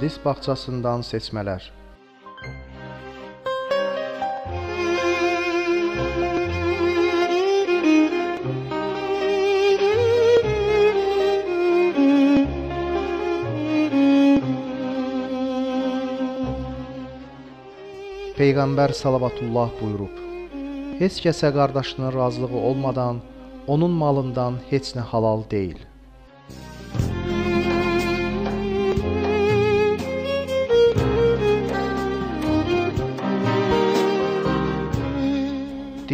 hədis bağçasından seçmələr. Peyğəmbər salavatullah buyurub: heç kəsə qardaşının razılığı olmadan onun malından heç nə halal deyil.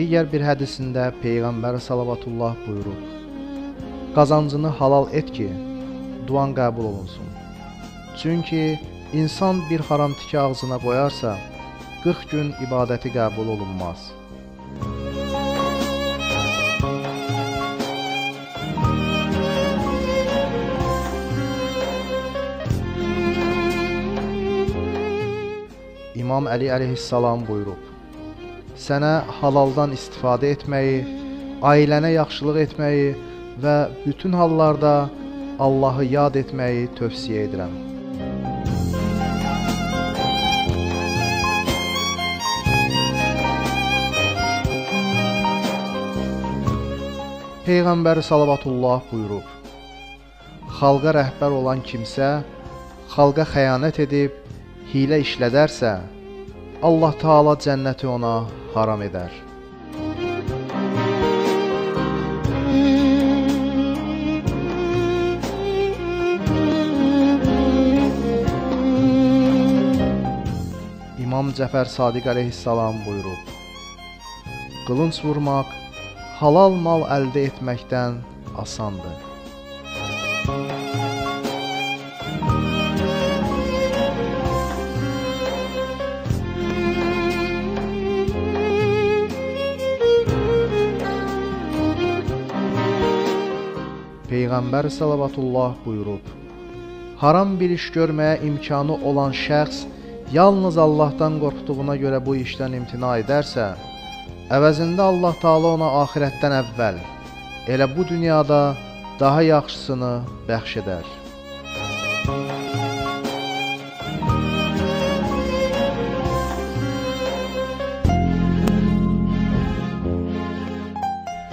Digər bir hədisində Peyğəmbər salavatullah buyurub: qazancını halal et ki, duan qəbul olunsun. Çünki insan bir haram tiki ağzına qoyarsa, 40 gün ibadəti qəbul olunmaz. İmam Əli əleyhissalam buyurub: sənə halaldan istifadə etməyi, ailənə yaxşılıq etməyi və bütün hallarda Allahı yad etməyi tövsiyə edirəm. Peyğəmbər salavatullah buyurub: xalqa rəhbər olan kimsə xalqa xəyanət edib, hilə işlədərsə, Allah Taala cənnəti ona haram edər. İmam Cəfər Sadiq əleyhissalam buyurub: qılınc vurmaq halal mal əldə etməkdən asandır. Peyğəmbər salavatullah buyurub: haram bir iş görməyə imkanı olan şəxs yalnız Allahdan qorxduğuna görə bu işdən imtina edərsə, əvəzində Allah Taala ona axirətdən əvvəl, elə bu dünyada daha yaxşısını bəxş edər.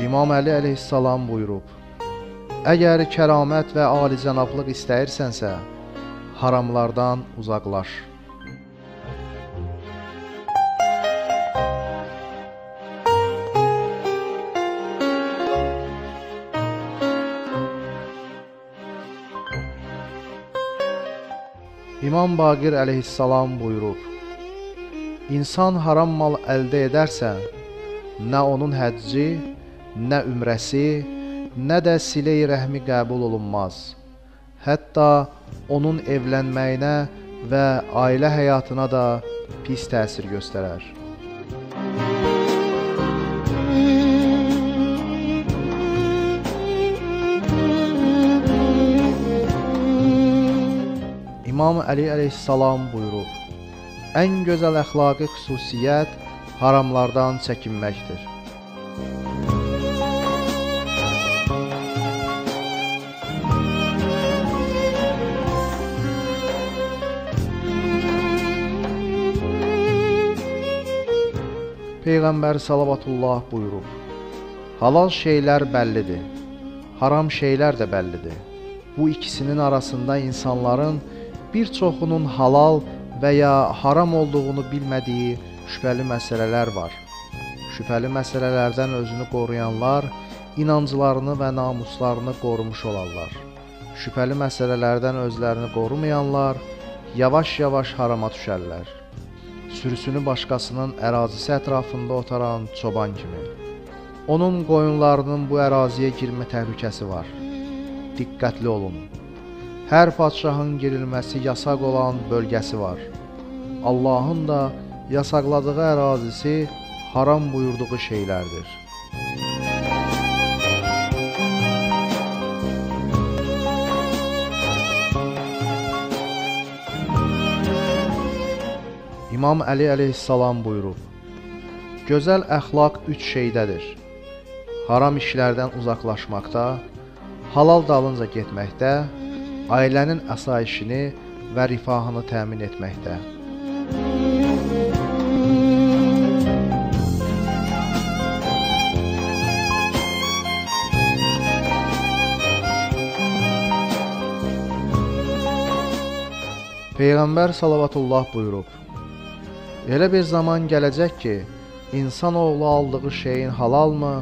İmam Əli əleyhissalam buyurub: əgər kəramət və alicənablıq istəyirsənsə, haramlardan uzaqlaş. İmam Baqir əleyhissalam buyurub: insan haram mal əldə edərsə, nə onun həcci, nə ümrəsi, nə də silə-i rəhmi qəbul olunmaz. Hətta onun evlənməyinə və ailə həyatına da pis təsir göstərər. İmam Əli əleyhissalam buyurub: ən gözəl əxlaqi xüsusiyyət haramlardan çəkinməkdir. Peyğəmbər salavatullah buyurub: halal şeylər bəllidir, haram şeylər də bəllidir. Bu ikisinin arasında insanların bir çoxunun halal və ya haram olduğunu bilmədiyi şübhəli məsələlər var. Şübhəli məsələlərdən özünü qoruyanlar inanclarını və namuslarını qorumuş olarlar. Şübhəli məsələlərdən özlərini qorumayanlar yavaş-yavaş harama düşərlər. Sürüsünü başqasının ərazisi ətrafında otaran çoban kimi. Onun qoyunlarının bu əraziyə girmə təhlükəsi var. Diqqətli olun. Hər padşahın girilməsi yasaq olan bölgəsi var. Allahın da yasaqladığı ərazisi haram buyurduğu şeylərdir. İmam Əli əleyhissalam buyurub: gözəl əxlaq 3 şeydədir: haram işlərdən uzaqlaşmaqda, halal dalınca getməkdə, ailənin əsayişini və rifahını təmin etməkdə. Peyğəmbər salavatullah buyurub: Elə bir zaman gələcək ki, insanoğlu aldığı şeyin halalmı,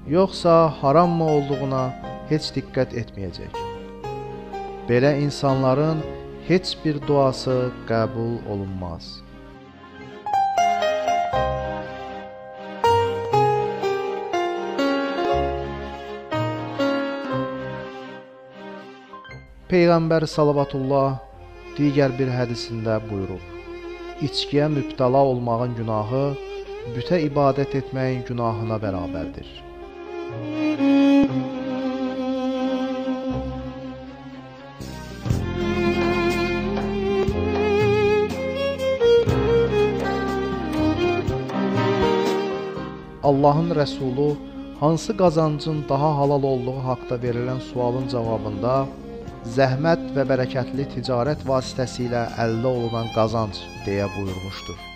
yoxsa harammı olduğuna heç diqqət etməyəcək. Belə insanların heç bir duası qəbul olunmaz. Peyğəmbər salavatullah digər bir hədisində buyurub: İçkiyə mübtəla olmağın günahı bütə ibadət etməyin günahına bərabərdir. Allahın Rəsulu hansı qazancın daha halal olduğu haqda verilən sualın cavabında zəhmət və bərəkətli ticarət vasitəsilə əldə olunan qazanc deyə buyurmuşdur.